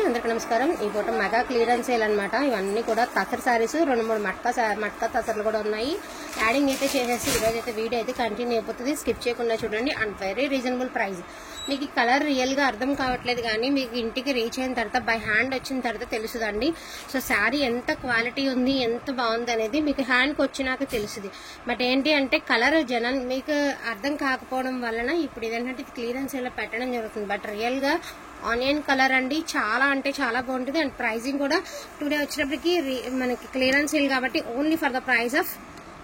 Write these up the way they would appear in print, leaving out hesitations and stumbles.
అందరికీ నమస్కారం. ఈ పూట మెగా క్లియరెన్స్ సేల్ అనమాట. ఇవన్నీ కూడా తసర్ సారీస్, 2-3 మట్కా తసర్లు కూడా ఉన్నాయి. యాడింగ్ అయితే చేసేసి ఈరోజు అయితే వీడియో అయితే కంటిన్యూ అయిపోతుంది. స్కిప్ చేయకుండా చూడండి. And very reasonable price. మీకు ఈ కలర్ రియల్ గా అర్థం కావట్లేదు, కానీ మీకు ఇంటికి రీచ్ అయిన తర్వాత బై హ్యాండ్ వచ్చిన తర్వాత తెలుసుదండి. సో శారీ ఎంత క్వాలిటీ ఉంది, ఎంత బాగుంది అనేది మీకు హ్యాండ్కి వచ్చినాక తెలుస్తుంది. బట్ ఏంటి అంటే కలర్ జనం మీకు అర్థం కాకపోవడం వలన ఇప్పుడు ఇదేంటంటే క్లియరెన్స్ సేల్ పెట్టడం జరుగుతుంది. బట్ రియల్ గా ఆనియన్ కలర్ అండి, చాలా అంటే చాలా బాగుంటుంది. అండ్ ప్రైజింగ్ కూడా టుడే వచ్చినప్పటికి మనకి క్లియరెన్స్ సేల్ కాబట్టి only for the price of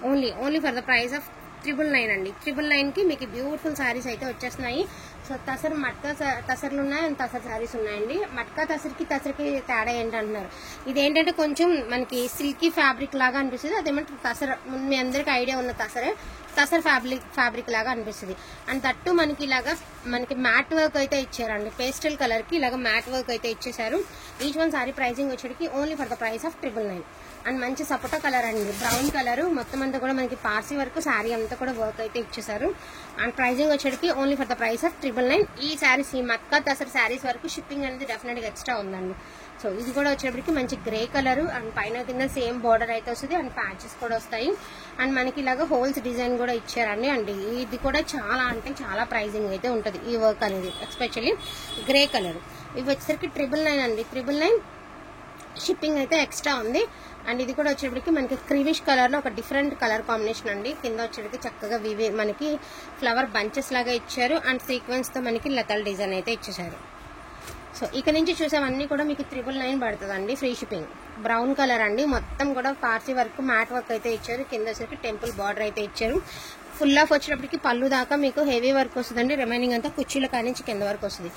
999 అండి. 999 కి మీకు బ్యూటిఫుల్ సారీస్ అయితే వచ్చేస్తున్నాయి. సో తసర్ మట్కా తసర్లు ఉన్నాయి అండ్ తసర్ సారీస్ ఉన్నాయండి. మట్కా తసర్కి తేడా ఏంటంటున్నారు, ఇదేంటంటే కొంచెం మనకి సిల్కీ ఫ్యాబ్రిక్ లాగా అనిపిస్తుంది. అదేమంటే తసర్ మీ అందరికి ఐడియా ఉన్న తసర్ ఫ్యాబ్రిక్ లాగా అనిపిస్తుంది. అండ్ తట్టు మనకి ఇలాగా మనకి మ్యాట్ వర్క్ అయితే ఇచ్చారండి. పేస్టల్ కలర్ కి ఇలాగా మ్యాట్ వర్క్ అయితే ఇచ్చేసారు. ఈచ్ వన్ సారీ ప్రైజింగ్ వచ్చేటికి only for the price of 999. And మంచి సపోటా కలర్ అండి, బ్రౌన్ కలర్, మొత్తం అంతా కూడా మనకి పార్సీ వరకు శారీ అంతా కూడా వర్క్ అయితే ఇచ్చేసారు. అండ్ ప్రైజింగ్ వచ్చేటికి only for the price of 999. ఈ శారీస్, ఈ మక్కా తసర్ శారీస్ వరకు షిప్పింగ్ అనేది డెఫినెట్ గా ఎక్స్ట్రా ఉందండి. సో ఇది కూడా వచ్చేటప్పటికి మంచి గ్రే కలర్ అండ్ పైన కింద సేమ్ బార్డర్ అయితే వస్తుంది. అండ్ ప్యాచెస్ కూడా వస్తాయి. అండ్ మనకి ఇలాగా హోల్స్ డిజైన్ కూడా ఇచ్చారండి. అండ్ ఇది కూడా చాలా అంటే చాలా ప్రైజింగ్ అయితే ఉంటుంది ఈ వర్క్ అనేది, ఎస్పెషల్లీ గ్రే కలర్. ఇవి వచ్చేసరికి 999 అండి. 999 షిప్పింగ్ అయితే ఎక్స్ట్రా ఉంది. అండ్ ఇది కూడా వచ్చేటప్పటికి మనకి క్రీవిష్ కలర్ లో ఒక డిఫరెంట్ కలర్ కాంబినేషన్ అండి. కింద వచ్చేటప్పటికి చక్కగా మనకి ఫ్లవర్ బంచెస్ లాగా ఇచ్చారు. అండ్ సీక్వెన్స్ తో మనకి లతల్ డిజైన్ అయితే ఇచ్చేసారు. సో ఇక నుంచి చూసేవన్నీ కూడా మీకు 999 పడుతుందండి, ఫ్రీ షిప్పింగ్. బ్రౌన్ కలర్ అండి, మొత్తం కూడా పార్సీ వర్క్ మ్యాట్ వర్క్ అయితే ఇచ్చారు. కింద వచ్చేసరికి టెంపుల్ బార్డర్ అయితే ఇచ్చారు. ఫుల్ ఆఫ్ వచ్చేటప్పటికి పళ్ళు దాకా మీకు హెవీ వర్క్ వస్తుందండి. రిమైనింగ్ అంతా కుర్చీల కానించి కింద వరకు వస్తుంది.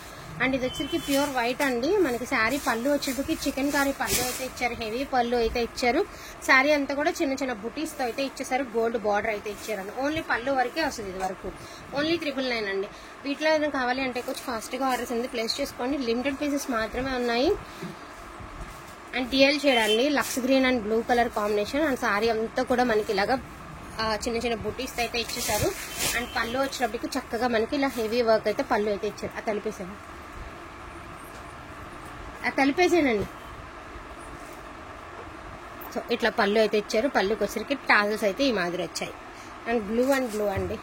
అండ్ ఇది వచ్చేసరికి ప్యూర్ వైట్ అండి. మనకి శారీ పళ్ళు వచ్చేటప్పటికి చికెన్ కారీ పళ్ళు అయితే ఇచ్చారు, హెవీ పళ్ళు అయితే ఇచ్చారు. శారీ అంతా కూడా చిన్న చిన్న బుటీస్ తో అయితే ఇచ్చేసారు. గోల్డ్ బార్డర్ అయితే ఇచ్చారు. ఓన్లీ పళ్ళు వరకే వస్తుంది ఇది వరకు. ఓన్లీ 999 అండి. వీటిలో ఏదైనా కావాలి అంటే కొంచెం ఫాస్ట్ గా ఆర్డర్స్ ఉంది ప్లేస్ చేసుకోండి. లిమిటెడ్ పీసెస్ మాత్రమే ఉన్నాయి. అండ్ టిఎల్ షేడ్ అండి, lux green and blue colour combination. And sari అంతా కూడా మనకి ఇలాగా చిన్న చిన్న బుటీస్ అయితే ఇచ్చేసారు. అండ్ పళ్ళు వచ్చినప్పటికి చక్కగా మనకి ఇలా హెవీ వర్క్ అయితే పళ్ళు అయితే ఇచ్చారు. అది తలిపేసానండి. సో ఇట్లా పళ్ళు అయితే ఇచ్చారు. పళ్ళుకి వచ్చరికి టాజల్స్ అయితే ఈ మాదిరి వచ్చాయి. అండ్ బ్లూ అండి.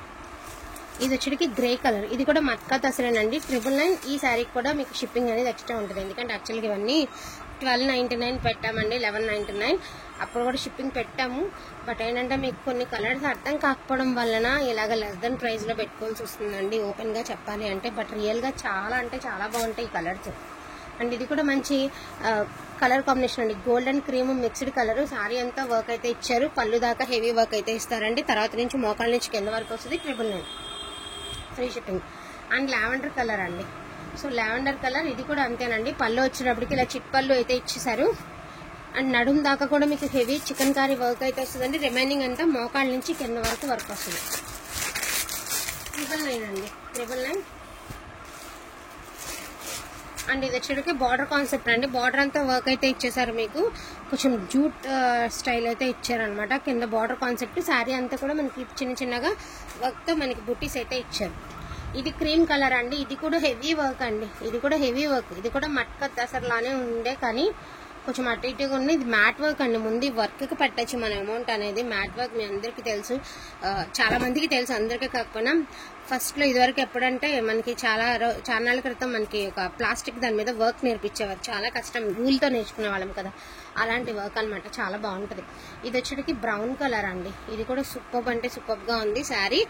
ఇది వచ్చేటికి గ్రే కలర్. ఇది కూడా మట్కా తసరేనండి. 999. ఈ శారీకి కూడా మీకు షిప్పింగ్ అనేది ఎక్స్ట్రా ఉంటుంది. ఎందుకంటే యాక్చువల్గా ఇవన్నీ 1299 పెట్టామండి, 1199 అప్పుడు కూడా షిప్పింగ్ పెట్టాము. బట్ ఏంటంటే మీకు కొన్ని కలర్స్ అర్థం కాకపోవడం వలన ఇలాగ లెస్ దెన్ ప్రైస్ లో పెట్టుకోవాల్సి వస్తుందండి, ఓపెన్ గా చెప్పాలి అంటే. బట్ రియల్ గా చాలా అంటే చాలా బాగుంటాయి ఈ కలర్స్. అండ్ ఇది కూడా మంచి కలర్ కాంబినేషన్ అండి, gold and cream mixed colour. Sari అంతా వర్క్ అయితే ఇచ్చారు. పళ్ళు దాకా హెవీ వర్క్ అయితే ఇస్తారండి. తర్వాత నుంచి మోకాళ్ళ నుంచి కింద వరకు వస్తుంది. 999 free shipping. And lavender colour అండి. సో లావెండర్ కలర్ ఇది కూడా అంతేనండి. పళ్ళు వచ్చినప్పటికి ఇలా చిట్ పళ్ళు అయితే ఇచ్చేసారు. అండ్ నడుం దాకా కూడా మీకు హెవీ చికెన్ కారీ వర్క్ అయితే వస్తుందండి. రిమైనింగ్ అంతా మోకాళ్ళ నుంచి కింద వరకు వర్క్ వస్తుంది. 999 అండి. 999. అండ్ ఇది వచ్చేటికి బార్డర్ కాన్సెప్ట్ అండి. బార్డర్ అంతా వర్క్ అయితే ఇచ్చేసారు. మీకు కొంచెం జూట్ స్టైల్ అయితే ఇచ్చారనమాట. కింద బార్డర్ కాన్సెప్ట్. శారీ అంతా కూడా మనకి చిన్న చిన్నగా వర్క్ తో మనకి బుట్టీస్ అయితే ఇచ్చారు. ఇది క్రీమ్ కలర్ అండి. ఇది కూడా హెవీ వర్క్ అండి. ఇది కూడా మట్కా తసర్ లానే ఉండే, కానీ కొంచెం అటు ఇటుగా ఉంది. ఇది మ్యాట్ వర్క్ అండి. ముందు వర్క్ కి పెట్టచ్చు మన అమౌంట్ అనేది. మ్యాట్ వర్క్ మీ అందరికి తెలుసు, చాలా మందికి తెలుసు, అందరికీ కాకపోయినా. ఫస్ట్ లో ఇదివరకు ఎప్పుడంటే మనకి చాలా నాళ్ళ క్రితం మనకి ఒక ప్లాస్టిక్ దాని మీద వర్క్ నేర్పించేవారు. చాలా కష్టం, రూల్తో నేర్చుకునే వాళ్ళం కదా, అలాంటి వర్క్ అనమాట. చాలా బాగుంటది. ఇది వచ్చేటికి బ్రౌన్ కలర్ అండి. ఇది కూడా సూపర్ అంటే సూపర్ గా ఉంది. శారీ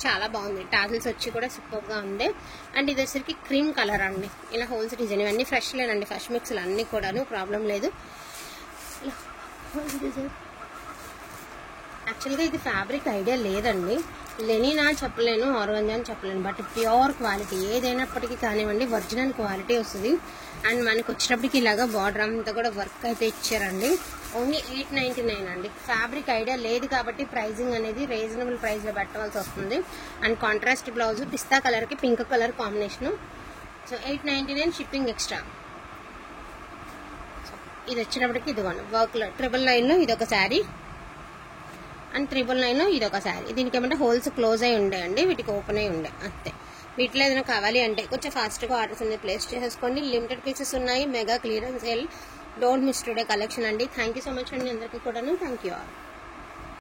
చాలా బాగుంది. టాజిల్స్ వచ్చి కూడా సూపర్ గా ఉంది. అండ్ ఇది వచ్చేసరికి క్రీమ్ కలర్ అండి. ఇలా హోల్స్ డిజైన్ ఇవన్నీ ఫ్రెష్ లేనండి, ఫ్రెష్ మిక్స్ అన్ని కూడాను, ప్రాబ్లం లేదు. ఇలా హోల్స్ డిజైన్. యాక్చువల్గా ఇది ఫ్యాబ్రిక్ ఐడియా లేదండి, లెనినా చెప్పలేను, ఆర్గంజా అని చెప్పలేను. బట్ ప్యూర్ క్వాలిటీ ఏదైనప్పటికీ కానివ్వండి, ఒరిజినల్ క్వాలిటీ వస్తుంది. అండ్ మనకు వచ్చేటప్పటికి ఇలాగా బార్డర్ అంతా కూడా వర్క్ అయితే ఇచ్చారండి. ఓన్లీ 899 అండి. ఫ్యాబ్రిక్ ఐడియా లేదు కాబట్టి ప్రైజింగ్ అనేది రీజనబుల్ ప్రైస్ లో పెట్టవలసి వస్తుంది. And contrast blouse pista colour కి pink colour combination. So 899 shipping extra. ఇది వచ్చేటప్పటికి ఇదిగోండి వర్క్ లో 999 లో ఇదొక శారీ. అండ్ 999 లో ఇదొక శారీ. దీనికి ఏమంటే హోల్స్ క్లోజ్ అయి ఉండే అండి, వీటికి ఓపెన్ అయి ఉండే అంతే. వీటిలో ఏదైనా కావాలి అంటే కొంచెం ఫాస్ట్గా ఆర్డర్స్ అనేది ప్లేస్ చేసేసుకోండి. లిమిటెడ్ పీసెస్ ఉన్నాయి. Mega clearance sale. Don't miss today collection అండి. థ్యాంక్ యూ సో మచ్ అండి అందరికీ కూడాను. Thank you all.